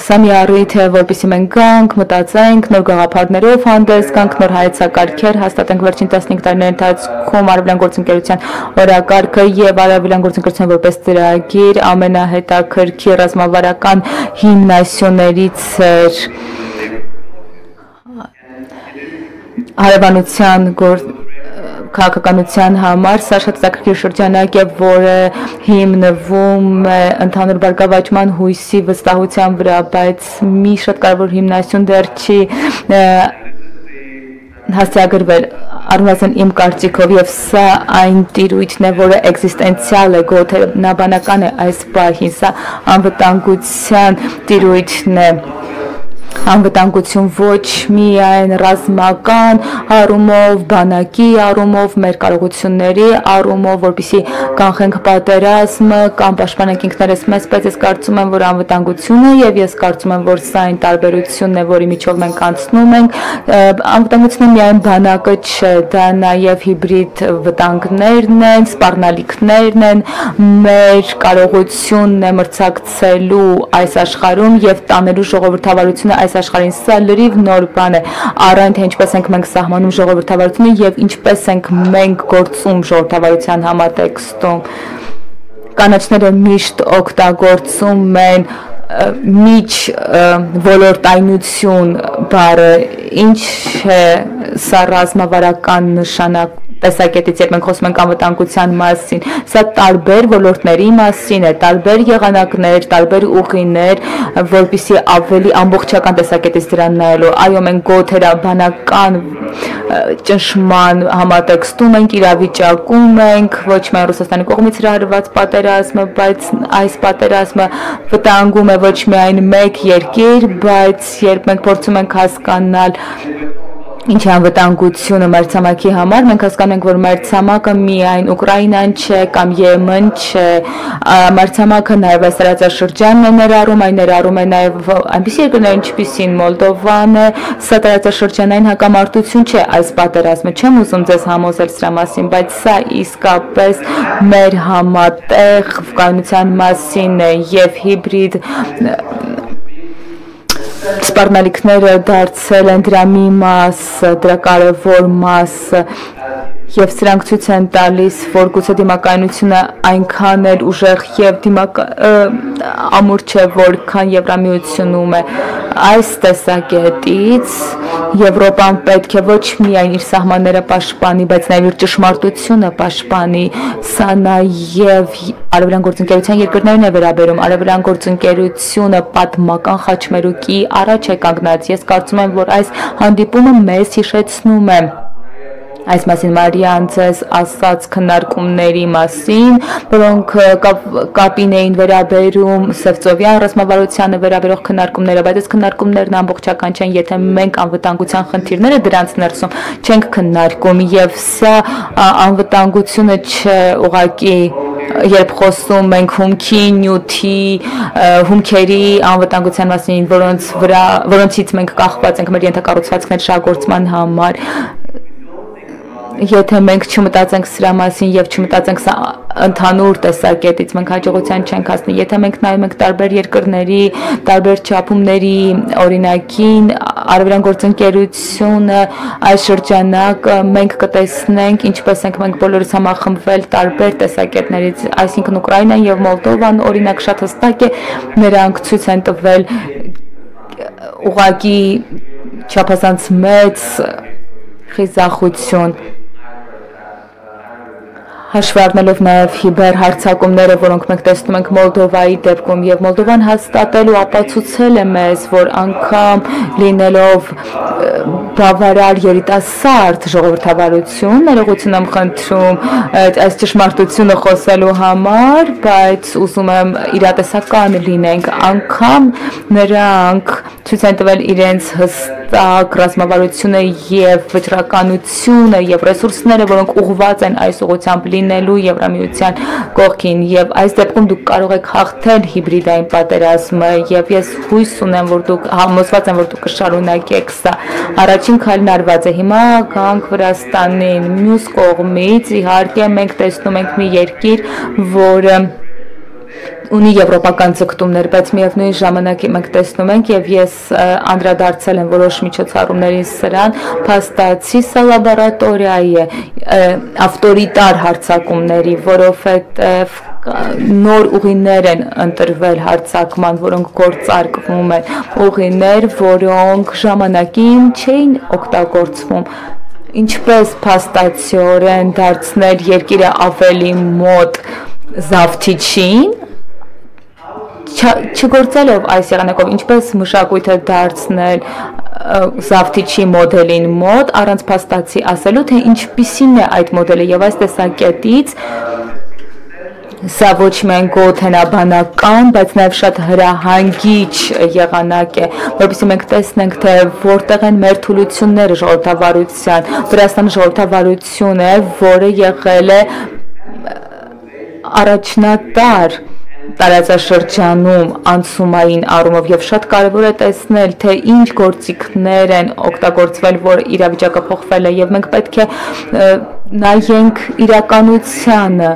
Սա մի առիթ է, որպեսզի մենք գանք, մտածենք, նոր գաղափարներով հանդես գանք, նոր հայեցակարգեր հաստատենք վերջին 15 տարիների ընթացքում արևելյան գործընկերության օրակարգը եւ արևելյան գործընկերության որպես ծրագիր ամենահետաքրքիր ռազմավարական հիմնասյուներից էր հարևանության քաղաքականության համար սա շատ հետաքրքիր շրջանակ է, որը հիմնվում է ընդհանուր բարգավաճման հույսի վստահության վրա, բայց մի շատ կարևոր հիմնասյուն դեռ չի հասցեագրվել առնվազն իմ կարծիքով, եւ սա այն տիրույթն է, որը էքզիստենցիալ է, գոթեբանական է այս պահին, սա անվտանգության տիրույթն է։ Անվտանգություն ոչ միայն ռազմական առումով, բանակի առումով, մեր կարողությունների առումով, որպեսզի կանխենք պատերազմը կամ պաշտպանենք ինքներս մեզ, բայց ես կարծում եմ, որ անվտանգությունը եւ ես կարծում եմ, որ սա այն տարբերությունն է, որի միջով մենք անցնում ենք, անվտանգությունը միայն բանակը չէ, դա նաեւ հիբրիդ վտանգներն են, սպառնալիքներն են, մեր կարողությունն է մրցակցելու այս աշխարհում եւ տանելու ժողովրդավարությունը այս աշխարհին, սա լրիվ նոր բան է, առայն թե ինչպես ենք մենք սահմանում ժողովրդավարությունը եւ ինչպես ենք մենք գործում ժողովրդավարության համատեքստում։ Կանաչները միշտ օգտագործում են միջ ոլորտայնություն բառը, ինչ է սա ռազմավարական նշանակ տեսակետից, երբ մենք խոսում ենք անվտանգության մասին, սա տարբեր ոլորտների մասին է, տարբեր եղանակներ, տարբեր ուղիներ, որպեսզի ավելի ամբողջական տեսակետից դրան նայելու։ Այո, մենք գոթերաբանական ճնշման համատեքստում ենք, իրավիճակում ենք, ոչ միայն Ռուսաստանի կողմից հրահրված պատերազմը, բայց այս պատերազմը վտանգում է ոչ միայն մեկ երկիր, բայց երբ մենք փորձում ենք հասկանալ ինչ է անվտանգությունը մայրցամաքի համար, մենք հասկանում ենք, որ մայրցամաքը միայն Ուկրաինան չէ կամ Եմեն չէ, մայրցամաքը նաև այս տարածաշրջանն է ներառում, այն ներառում է նաև այնպիսի երկրներ, ինչպիսին Մոլդովան է, սա տարածաշրջանային հակամարտություն չէ այս պատերազմը, չեմ ուզում ձեզ համոզել սրա մասին, բայց սա իսկապես մեր համատեղ կայունության մասին է եւ հիբրիդ սպառնալիքները դարձել են դրա մի մաս, դրա կարևոր մաս եւ սրանք ցույց են տալիս, որ գուցե դիմակայունությունը այնքան էլ ուժեղ եւ ամուր չէ, որքան Եվրամիությունում է։ Այս տեսակետից Եվրոպան պետք է ոչ միայն իր սահմանները պաշտպանի, բայց նաեւ իր ճշմարտությունը պաշտպանի։ Սա նաեւ արևելյան գործընկերության երկրներն է վերաբերում։ Արևելյան գործընկերությունը պատմական խաչմերուկի առաջ է կանգնած։ Ես կարծում եմ, որ այս հանդիպումը մեզ հիշեցնում է այս մասին Մարիան ձեզ ասած քննարկումների մասին, որոնք կապին էին վերաբերում Սևծովյան ռազմավարությանը վերաբերող քննարկումները, բայց այս քննարկումներն ամբողջական չեն, եթե մենք անվտանգության խնդիրները դրանց ներսում չենք քննարկում, եւ սա անվտանգությունը չէ ուղղակի երբ խոսում ենք հումքի, նյութի, հումքերի անվտանգության մասին, որոնցից մենք կախված ենք մեր ենթակառուցվածքներ շահգործման համար, եթե մենք չմտածենք սրա մասին եւ չմտածենք սա ընդհանուր տեսակետից, մենք հաջողության չենք հասնի։ Եթե մենք նայում ենք տարբեր երկրների, տարբեր չափումների օրինակին, արևելյան գործընկերությունը այս շրջանակը մենք կտեսնենք ինչպես ենք մենք բոլորս համախմբվել տարբեր տեսակետներից, այսինքն Ուկրաինան եւ Մոլդովան օրինակ շատ հստակ է, նրանք ցույց են տվել ուղղակի չափազանց մեծ խիզախություն, հաշվի առնելով նաև հիբեր հարձակումները, որոնք մենք տեսնում ենք Մոլդովայի դեպքում, եւ Մոլդովան հաստատել ու ապացուցել է մեզ, որ անգամ լինելով բավարար երիտասարդ ժողովրդավարություն, ներողություն եմ խնդրում այս ճշմարտությունը խոսելու համար, բայց ուզում եմ իրատեսական լինենք, անգամ նրանք ցույց են տվել իրենց հստակ ռազմավարությունը եւ վճռականությունը եւ ռեսուրսները, որոնք ուղղված են այս ուղղությամբ լինելու Եվրամիության կողքին, եւ այս դեպքում դուք կարող եք հաղթել հիբրիդային պատերազմը, եւ ես հույս ունեմ, որ դուք համոզված եմ, որ դուք կշարունակեք սա։ Առաջին քայլն արված է, հիմա գանք Վրաստանին, մյուս կողմից իհարկե մենք տեսնում ենք մի երկիր, որը ունի եվրոպական ձգտումներ, բայց միևնույն ժամանակ մենք տեսնում ենք եւ ես անդրադարձել եմ որոշ միջոցառումներին սրան, փաստացի լաբորատորիայի է ավտորիտար հարձակումների, որովհետեւ նոր ուղիներ են ընտրվել հարձակման, որոնք գործարկվում են, ուղիներ, որոնք ժամանակին չէին օգտագործվում, ինչպես փաստացիորեն դարձնել երկիրը ավելի մոտ զավթիչին, չգործելով այս եղանակով, ինչպես մշակույթը դարձնել զավթիչի մոդելին մոտ, առանց փաստացի ասելու, թե ինչպիսին է այդ մոդելը եւ այս տեսակետից սա ոչ միայն գոթենաբանական, բայց նաև շատ հրահանգիչ եղանակ է, որովհետեւ մենք տեսնենք, թե որտեղ են մեր թուլությունները ժողովրդավարության, Վրաստանի ժողովրդավարություն է, որը եղել է առաջնատար տարածաշրջանում անցումային առումով եւ շատ կարեւոր է տեսնել, թե ինչ գործիքներ են օգտագործվել, որ իրավիճակը փոխվել է եւ մենք պետք է նայենք իրականությանը,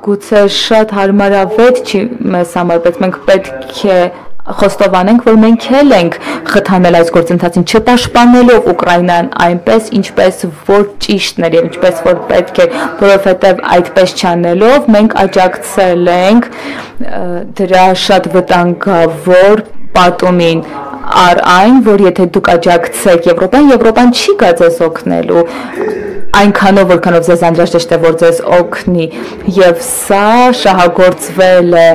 գուցե շատ հարմարավետ չի մեզ համար, բայց մենք պետք է խոստովանենք, որ մենք էլ ենք խթանել այս գործընթացին, չպաշտպանելով Ուկրաինան այնպես, ինչպես որ ճիշտն էր եւ ինչպես որ պետք է, որովհետեւ այդպես չանելով մենք աջակցել ենք դրա շատ վտանգավոր պատումին առ այն, որ եթե դուք աջակցեք Եվրոպան չի գա ձեզ օգնելու այնքանով, որքանով ձեզ անհրաժեշտ է, որ ձեզ օգնի եւ սա շահագործվել է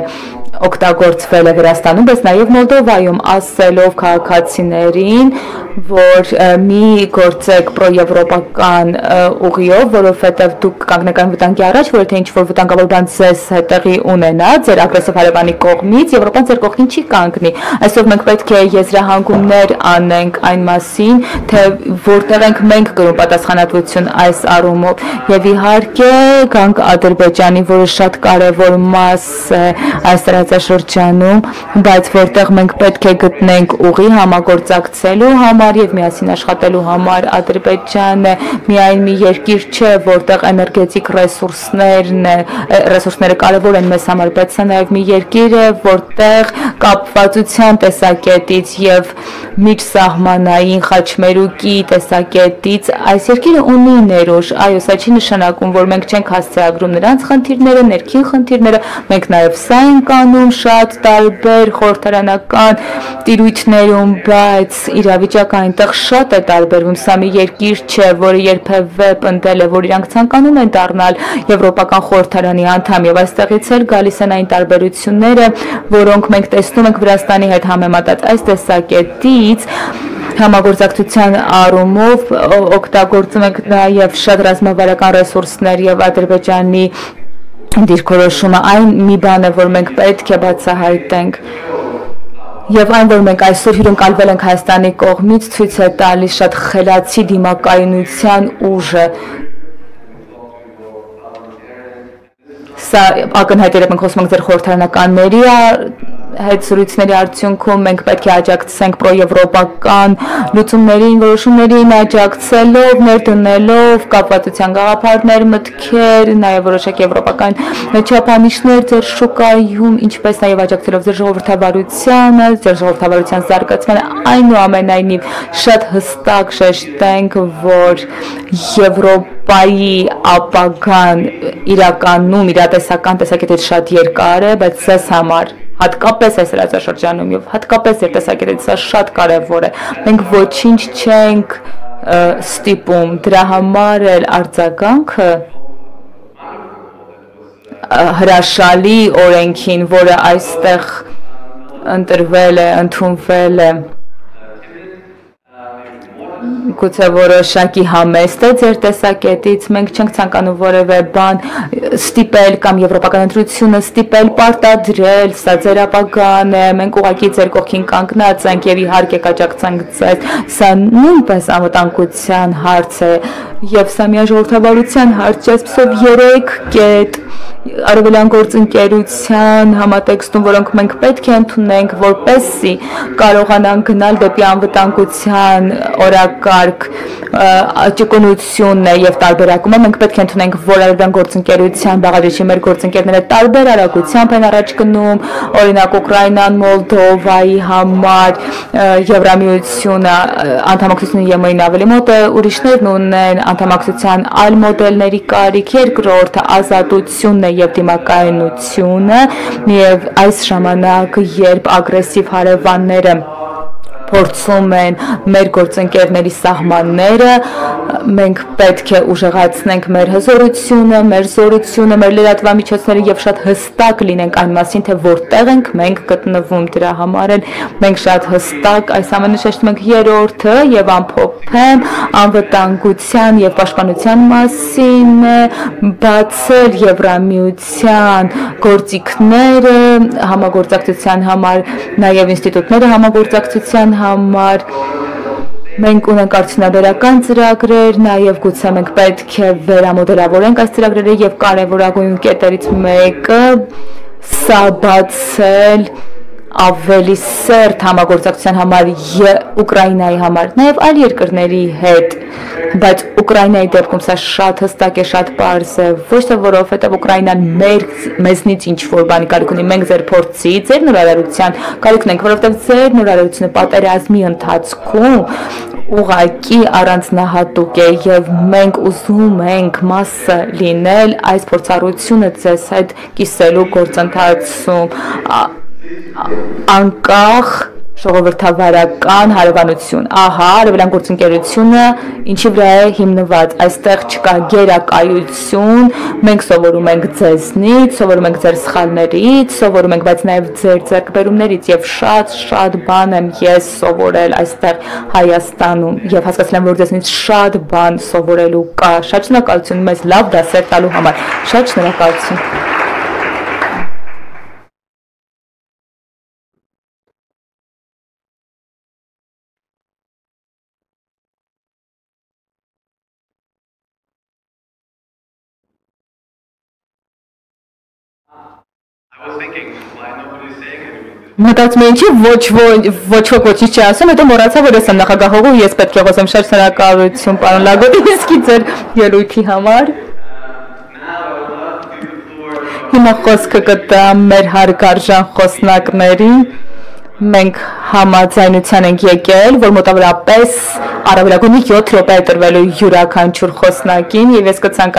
օգտագործվել է Վրաստանում, բայց նաև Մոլդովայում, ասելով քաղաքացիներին, որ մի գործեք պրոեվրոպական ուղիով, որովհետև դուք կանգնեք այն վտանգի առաջ, որ եթե ինչ-որ վտանգավոր բան ձեզ հետևի ունենա, ձեր ագրեսիվ հարևանի կողմից, Եվրոպան ձեր կողքին չի կանգնի։ Այսօր մենք պետք է եզրահանգումներ անենք այն մասին, թե որտեղ ենք մենք կրում պատասխանատվություն այս առումով, եւ իհարկե գանք Ադրբեջանի, որը շատ կարևոր մաս է այս տարածաշրջանում, բայց որտեղ մենք պետք է գտնենք ուղի համագործակցելու համար եւ միասին աշխատելու համար։ Ադրբեջանը միայն մի երկիր չէ, որտեղ էներգետիկ ռեսուրսները կարևոր են մեզ համար, բայց սա նաեւ մի երկիր է, որտեղ կապվածության տեսակետից եւ միջսահմանային խաչմերուկի տեսակետից այս երկիրը ունի ներուժ։ Այո, սա չի նշանակում, որ մենք չենք հասցեագրում նրանց խնդիրները, ներքին խնդիրները, մենք նաեւ սա ենք անում շատ տարբեր խորհրդարանական տիրույթներում, բայց իրավիճակը այնտեղ շատ է տարբերվում։ Սա մի երկիր չէ, որը երբևէ պնդել է, որ իրանք ցանկանում են դառնալ Եվրոպական խորհրդարանի անդամ, եւ այստեղից էլ գալիս են այն տարբերությունները, որոնք մենք տեսնում ենք Վրաստանի հետ համեմատած այս տեսակետից համագործակցության առումով օգտագործում ենք նաև շատ ռազմավարական ռեսուրսներ եւ Ադրբեջանի դիրքորոշումը այն մի բան է, որ մենք պետք է բացահայտենք եւ այն, որ մենք այսօր հյուրընկալվել ենք Հայաստանի կողմից, ցույց է տալիս շատ խելացի դիմակայունության ուժը։ Սա ակնհայտ է, մենք խոսում ենք ձեր խորհրդարանականների հետ զրույցների արդյունքում մենք պետք է աջակցենք պրոեվրոպական լուծումներին, որոշումներին աջակցելով, ներդնելով կապվածության գաղափարներ, մտքեր, նաև որոշակ եվրոպական չափանիշներ ձեր շուկայում, ինչպես նաև աջակցելով ձեր ժողովրդավարությանը, ձեր ժողովրդավարության զարգացմանը, այնուամենայնիվ շատ հստակ շեշտենք, որ Եվրոպայի ապագան իրականում իրատեսական տեսակետից շատ երկար է, բայց ձեզ համար հատկապես այս հրացաշրջանում եւ հատկապես իր տեսակետից սա շատ կարեւոր է։ Մենք ոչինչ չենք ստիպում, դրա համար էլ արձագանքը հրաշալի օրենքին, որը այստեղ ընտրվել է, ընդունվել է, գուցե որոշակի համեստ է ձեր տեսակետից, մենք չենք ցանկանում որևէ բան ստիպել կամ եվրոպական ընտրությունը ստիպել, պարտադրել, սա ձեր ապագան է, մենք ուղղակի ձեր կողքին կանգնած ենք եւ իհարկե կաջակցենք ձեզ, սա նույնպես անվտանգության հարց է Եվ սա միայն ժողովրդավարության հարց չէ, այսպիսով 3 կետ արևելյան գործընկերության համատեքստում, որոնք մենք պետք է ընդունենք, որպեսզի կարողանանք գնալ դեպի անվտանգության օրակարգ, ճկունությունն է եւ տարբերակումը, մենք պետք է ընդունենք, որ արևելյան գործընկերության բաղադրիչի մեր գործընկերները տարբեր արագությամբ են առաջ գնում, օրինակ Ուկրաինան, Մոլդովայի համար Եվրամիությունը անդամակցությունը ԵՄ-ին ավելի մոտ է, ուրիշներն ունեն անդամակցության այլ մոդելների կարիք, երկրորդը ազատությունն է եւ դիմակայունությունը եւ այս ժամանակ երբ ագրեսիվ հարևանները փորձում են մեր գործընկերների սահմանները, մենք պետք է ուժեղացնենք մեր հզորությունը, մեր զորությունը, մեր լրատվամիջոցները եւ շատ հստակ լինենք այն մասին, թե որտեղ ենք մենք գտնվում, դրա համար էլ մենք շատ հստակ այս ամենը շեշտում ենք երրորդը եւ ամփոփեմ անվտանգության եւ պաշտպանության մասին բացել Եվրամիության գործիքները համագործակցության համար, նաեւ ինստիտուտները համագործակցության համար մենք ունենք արդյունաբերական ծրագրեր, նաև գուցե մենք պետք է վերամոդելավորենք այս ծրագրերը եւ կարևորագույն կետերից մեկը սա բացել ավելի սերտ համագործակցության համար Ուկրաինայի համար, նաև այլ երկրների հետ, բայց Ուկրաինայի դեպքում սա շատ հստակ է, շատ պարզ է, ոչ թե որովհետև Ուկրաինան մեզնից ինչ-որ բանի կարիք ունի, մենք ձեր փորձի, ձեր նորարարության կարիք ունենք, որովհետև ձեր նորարարությունը պատերազմի ընթացքում ուղղակի առանձնահատուկ է եւ մենք ուզում ենք մասը լինել այս փորձառությունը ձեզ հետ կիսելու գործընթացում անկախ ժողովրդավարական հարևանություն։ Ահա, արևելյան գործընկերությունը ինչի վրա է հիմնված։ Այստեղ չկա գերակայություն, մենք սովորում ենք ձեզնից, սովորում ենք ձեր սխալներից, սովորում ենք, բայց նաև ձեր ձեռքբերումներից եւ շատ բան եմ ես սովորել այստեղ Հայաստանում եւ հասկացել եմ, որ ձեզնից շատ բան սովորելու կա։ Շատ շնորհակալություն մեզ լավ դասեր տալու համար։ Շատ շնորհակալություն։ Մտածում եմ ինչի ոչ ոք ոչինչ չի ասում, հետո մոռացա, որ ես եմ նախագահողը ու ես պետք է խոսեմ։ Շատ շնորհակալություն պարոն Լագոդինսկի ձեր ելույթի համար։ Հիմա խոսքը կտամ մեր հարգարժան խոսնակներին։ Մենք համաձայնության ենք եկել, որ մոտավորապես առավելագույնի 7 րոպե է տրվելու յուրաքանչյուր խոսնակին եւ ես կցանկանամ